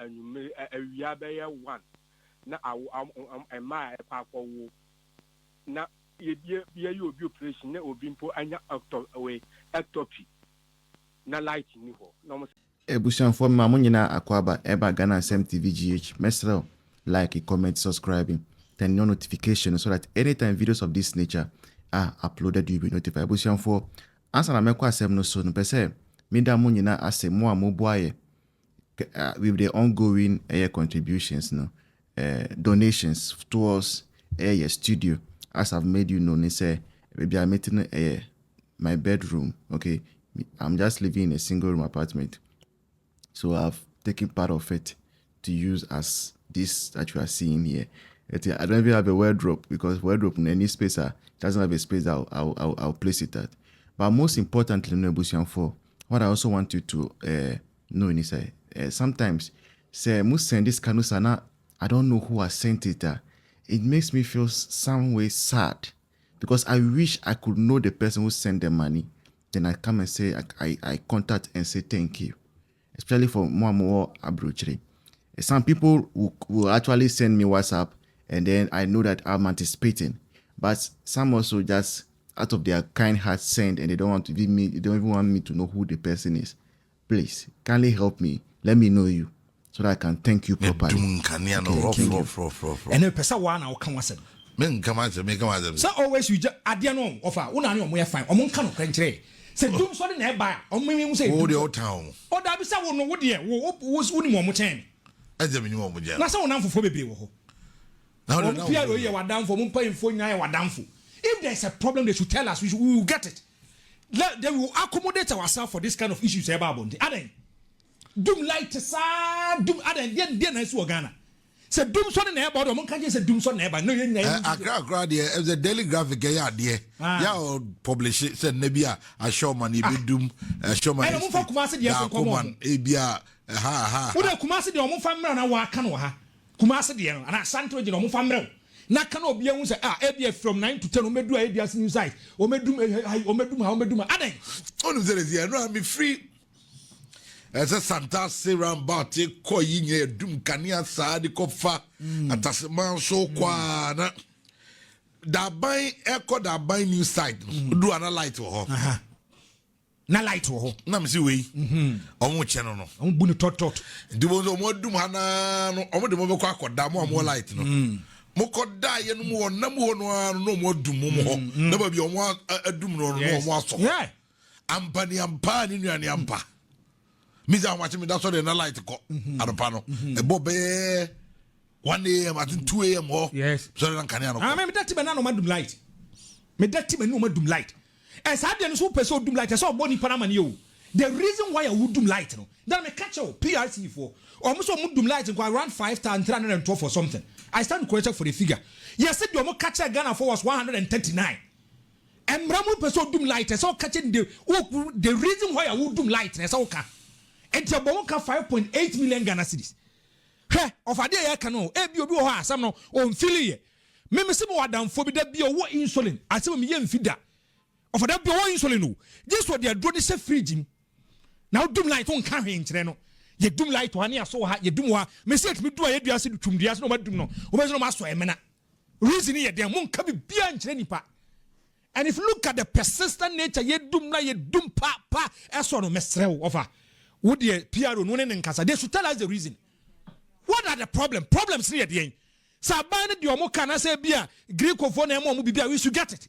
and we are by 1. Now I my papa now you be operation or bimpo and away ectopy. Na light ni ho. No Ebusian for ma munyina akwaba eba Ghana SMTVGH. Mesro like, comment, subscribing, turn on notification so that anytime videos of this nature are uploaded, you'll be notified. Ebusian for answer na mekwa asem no so no pese me da munyina ase mo amoboaye with the ongoing contributions no donations towards studio. As I've made you know, say maybe I'm meeting my bedroom. Okay, I'm just living in a single room apartment, so I've taken part of it to use as this that you are seeing here. I don't even have a wardrobe because wardrobe in any space doesn't have a space I'll place it at. But most importantly, Nebusian for what I also want you to know is sometimes say must send this kanusana. I don't know who has sent it. It makes me feel some way sad because I wish I could know the person who sent the money. Then I come and say I contact and say thank you, especially for more abrochiri. Some people will actually send me WhatsApp and then I know that I'm anticipating, but some also just out of their kind heart send and they don't want to give me. They don't even want me to know who the person is. Please, kindly help me. Let me know you so that I can thank you properly. And the person one I come was so always you just adiano offer one we fine. Among can country. Say do so nearby. On me say the old town. Oh, that is no what dear was only 1 more time. As the minimum. That's all now for baby. Now, you are down for one point for now. If there's a problem, they should tell us. We will get it. They will accommodate ourselves for this kind of issues. Adɛn dum light sa dum adɛn den na so Ghana. Say dum so na eba do mon kan say dum so na eba no yen na akra there is a daily graphic ya there ya publish say na bia a show man e be dum show man. Mo fa Kumasi there so come e bia ha wo da Kumasi there mo fa mra na wa aka no ha Kumasi there no ana Santro there mo fa mra na kana obi ehun say e bia from 9 to 10 o medu a bia sin site o medum adɛn onu say there no I'm free. As a Santa Seram Bate Koyin Dum Kania Sadi Kofa Atasman so kwana da buy echo da buy new site do an light to her. Na light to her. Na msi we omo cheno no. Omo bunu tot. Di bozo mo dum hana no omo de mo bekọ akoda mo light no. Mo koda ye no mo na mo no mo dum mo ho. Na ba bi omo adum no mo aso. Yeah. Ampani nuani ampa. Miza watching me that's all the light go adopano e bobe 1 a.m. at 2 a.m. or yes so dan kan ya no me that me na no madum light me that me no madum light e sa de no so person dum light e so boni pana man yo the reason why I would dum light no then me catch you PRC for almost so dum light go around 5,312 or something. I stand corrected for the figure. Yes said you catch Ghana for was 139 and ramu person dum light so catching the reason why I would dum light e so ka and your bonka 5.8 million Ghana cedis. Hey, of a day I can know. Ebi obi o ha some no on fili. Me se mo wadam fo bi da bi o insulin. Ase me yem fida. Of that bi o insulin no. This what they are doing say fridge. Now dum light on kan hwe nkyere no. Ye dum light one ya so ha ye dum wa. Me se me do a ye dua se twum dua se no ma dum no. O be so no ma so emena. Reason ye dem mon ka bi bia nkyere nipa. And if you look at the persistent nature ye dum pa eso no mesrew over. Would the PRO no ne nkasa they should tell us the reason. What are the problems near the end? Sabana the omo kana say bia Greek of one mo bibia we should get it.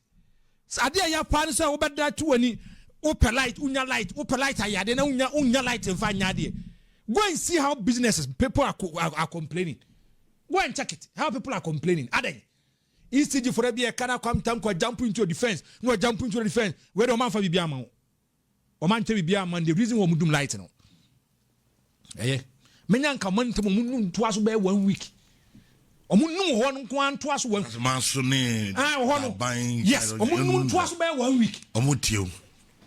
Sadia ya pan say obeda to ani open light unya ayade na unya light mfa nyade. Go and see how businesses people are complaining. Go and check it. How people are complaining. Adɛn ECG for bia kana kwam tam kwa jump into defense. No jump into defense. Where the man for bibia ma. O man tell bibia man the reason why we do light no. Menya nka man to mu nto aso be 1 week. Omu num ho no nko anto aso 1 man so ne yes omu num nto aso be 1 week. Omu tie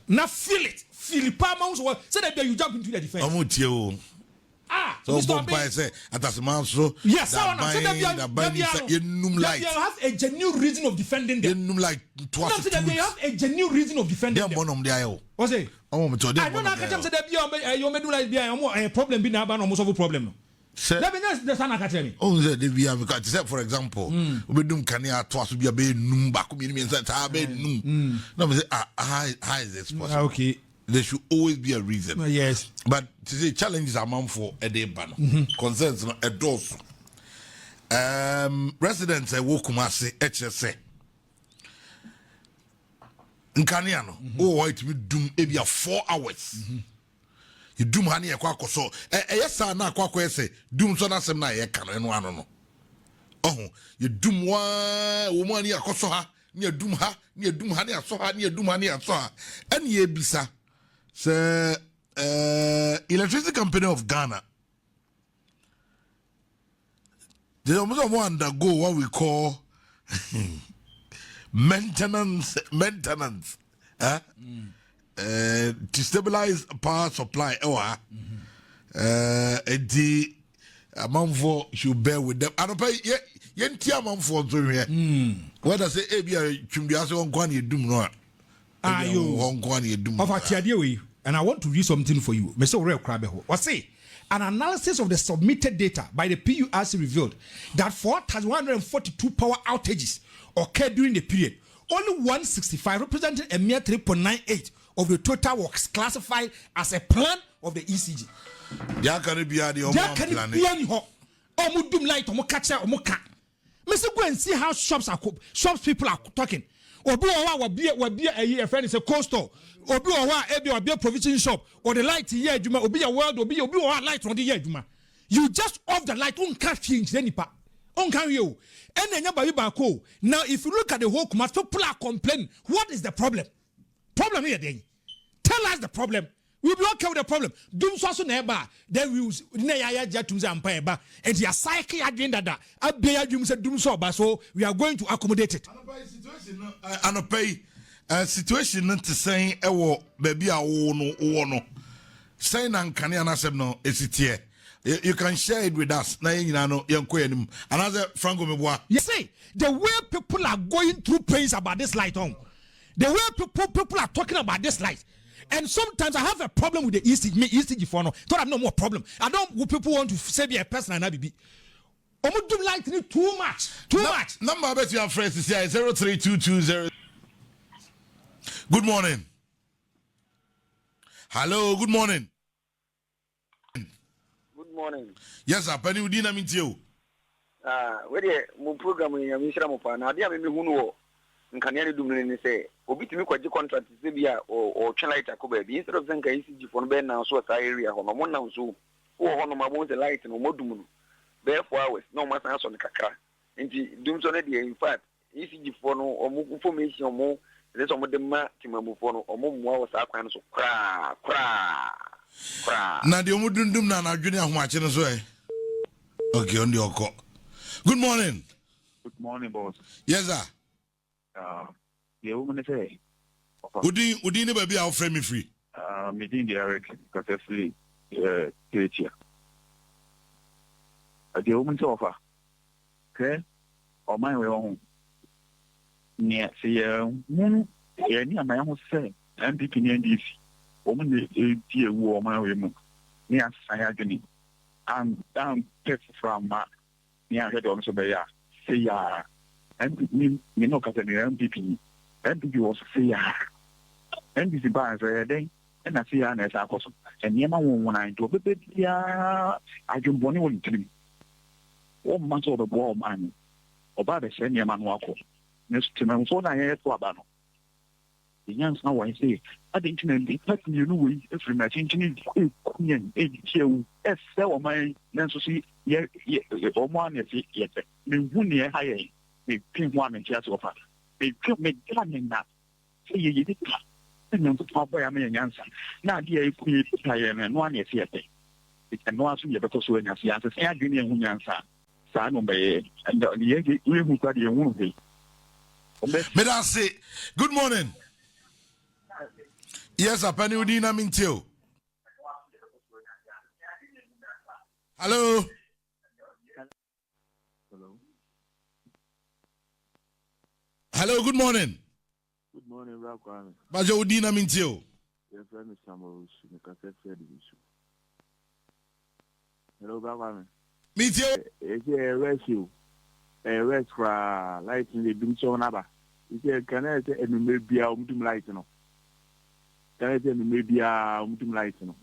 Na feel pa ma so say that you jump into the defense. Omu tie so Bombay say atasman so yes so na say that you num light. You have a genuine reason of defending them. You num like twice. So that you have a genuine reason of defending them. Dem bonom dey ayo. What say? I don't know that catch say that you me do like a problem be na ba no solve problem no. Let me just the sana katemi. Oh, the via because say for example, we do kania twice be a be num back means that I be num. No, say how is this possible? Okay. There should always be a reason. Yes. But to say challenges are man for a day ban. Concerns a dose. Residents a Kumasi HSA. Nkaniano. Oh, it will doom maybe 4 hours. You doom honey a quack so. Yes, sir, na quack say doom so that's na ye can and one no. Oh, you doom one woman ya kosoha near doom ha near doom honey so ha near doom honey so ha. And ye bisa. So, Electricity Company of Ghana, they almost undergo what we call maintenance, to stabilize power supply. The amount for should bear with them. I don't pay yet. Amount for here. What does it? Abia chumbiaso on kwani dum no. And I want to read something for you. An analysis of the submitted data by the PURC revealed that 4,142 power outages occurred during the period. Only 165, representing a mere 3.98 of the total, was classified as a plan of the ECG. There can be light, Mr. Go and see how shops people are talking. Obi wa be a friend is a coastal. Obi wa be a provision shop or the light here juma obi a world obi wa light on the here juma. You just off the light on can't change any pa. On can you? And then you now if you look at the whole Kumasi, people are complaining. What is the problem? Problem here then. Tell us the problem. We'll be okay with the problem. Dumsor neighbor, then we will neya jatumza empire and your psyche agenda that abia jum said dumsor, so we are going to accommodate it. Situation not to say baby a no say nan kania said no is it here. You can share it with us. Another Franco Meboa. You see, the way people are going through pains about this light on, the way people are talking about this light. And sometimes I have a problem with the ECG for no. Don't have no more problem. I don't people want to say be a person and be. Do lightning too much. Much. Number I bet you have friends to say 03220. Good morning. Hello, good morning. Good morning. Yes, sir. Penny Udina meet you. Where the program in Yamisha na dia me hunu nkania dum ne say obi timi kwaji contract se bia o twa light akoba bi instead of zenka ECG for no be na so sa area ho no mo na so wo ho no mabo the light no modum no be 4 hours no ma san so ne kakra nti dum so ne dia in fact ECG for no o mo information mo le so mo de ma timamu for no o mo mo wa sa kwan so kra na de o mo dundum na adwene ahoache no so okay on the oko. Good morning. Good morning, boss. Yes, sir. Yeah, woman say. Udi ne baby a offer me free. Meeting the Eric successfully teacher. The woman to offer. Okay? Or my way on. Yeah, see moon any my own say NPP NDC. Woman the war my way moon. Yes, I agree. I'm down from near head on so be say ya. And me no kata ni NPP was say ya NPP ba say den and I see ya na sa koso and yema won an to be ya adwumbone won trim o man so the ball man oba be say yema no akọ next time so na ye to aba no the young now I say I didn't know the person you know we from my chinchini kunyen ejiu ese o man na so see ye o man ye me hu ne haye me pin one and just offer. They put me down in that. Say you did not. And no boy, I mean, answer. Now, dear, I am and one is here. It can no answer because when I see answers, I didn't know answer. Son obey, and the we who got your wound. May I say, good morning. Yes, a penny udina mean too. Hello. Hello, good morning. Good morning, Rakwame. Bajo Udina Mintio. Your friend is Samuel, the cassette division. Hello, Rakwame. Meet you. Ratio. Rest for light in the dumsor number. He said, can I say, and maybe I'll do light, no? Can I say, maybe I'll do light, no?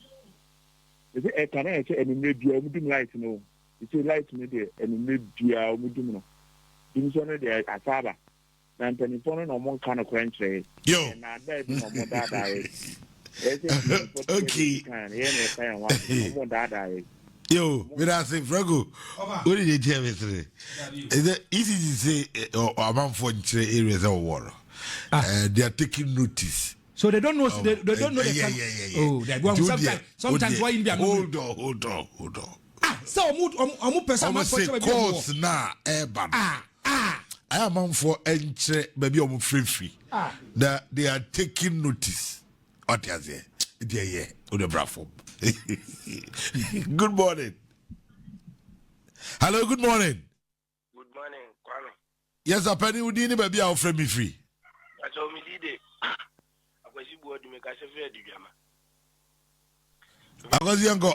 He said, can I say, and maybe I'll do light, no? He said, light me there, and maybe I'll do no. Dumsor there, a father. And then it's no more kind of crunch. Yo. And I bet no more that. Okay. Yo, without saying Frago, what did you tell me today? Is it easy to say among for areas of water? They are taking notice. So they don't know. They don't know. Yeah. Oh, they're going sometimes. Why in the hold on. So I'm say course now, I am for entry, baby, I'm free. That they are taking notice. What is it? Yeah, on the bravo. Good morning. Hello, good morning. Good morning, Kwame. Yes, a penny would need baby our friend me free. I told me the I was able to make us a fair dilemma. I was young. Do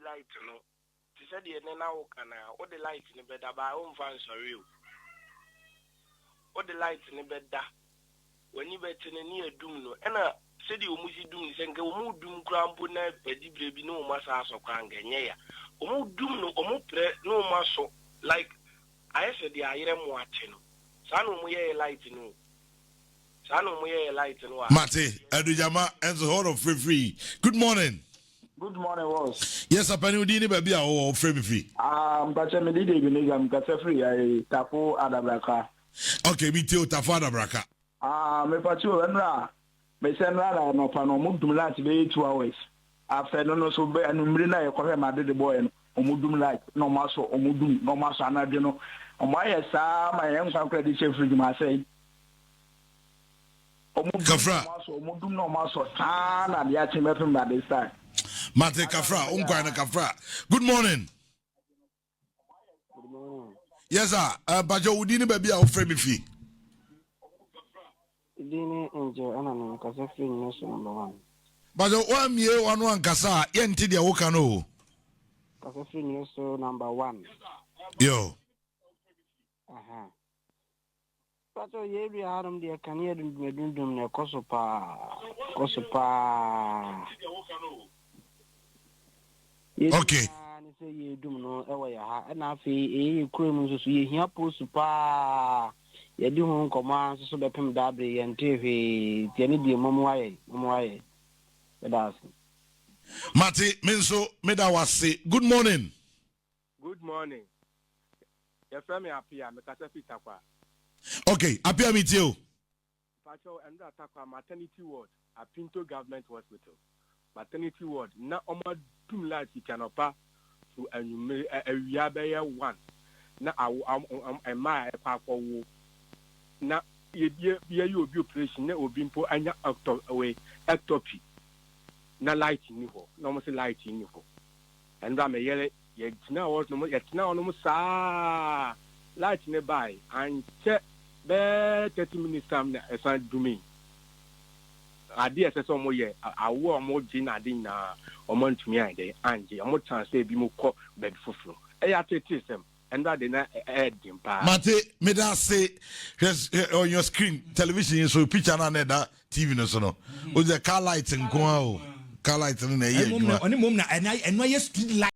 light, no. She said, now can all the lights in the bed by home fans are real. All the lights in the bed when you bet in a near doom, no, and said you must do is and go doom crampo na pedigree no massa or cranganya. Omo doom no no muscle like I said the iron watching. Sano moye light no. Sano moye light no. Mate, Adujama and the whole of free. Good morning. Good morning, boss. Yes, a penny would baby our friend free. But I'm free. I tapo adabraka. Okay, me too, Tafada Braka. Me pachu enra. Me send rather no pano mudum light be 2 hours. After no so be anumrina e kohwe ma de boy no omudum light no maso omudum no maso anade no omoye sa ma yen kwa credit chef free ma say Kafra omudum no maso ta na de achi me pem ba this time. Mate Kafra, unkwana Kafra. Good morning. Good morning. Yes, sir. Bajo udini baby our friend me fee. Dini enjoy anano kasa free news number 1. Bajo 1 year 1 kasa yenti dia woka no. Kasa free news number 1. Yo. Aha. Pato yebi haram dia kaniya dum ne kosopa. Okay. Ni say ye dum no ewa ya ha na afi e kuro so ye hia post pa. Yedi hu nkoma so bepem dabre yente hwe tiani die momoaye that's Mate menso meda wase. Good morning. Good morning. Your family appear me kasa fit akwa. Okay, appear meet you. Pacho and atakwa maternity ward at Pinto Government Hospital. Maternity ward na oma dum light kanopa to a 1 na ma e pa wo na ye obi operation na obi mpo anya ectopy na light ni ho na mo se light ni ho and ba me ye tina wo no ye tina ono mo sa light ne bai and che be 30 minutes time na esan dumi ade ese so mo ye awo mo gi na din na o mo ntumi an de anje o mo chance bi mo ko bed fufuro e ya tete sem and that na dimpa Mate meda say on your screen television so picture na that TV no so no o the car light nko a o car light no na ye oni mom na eno ye street light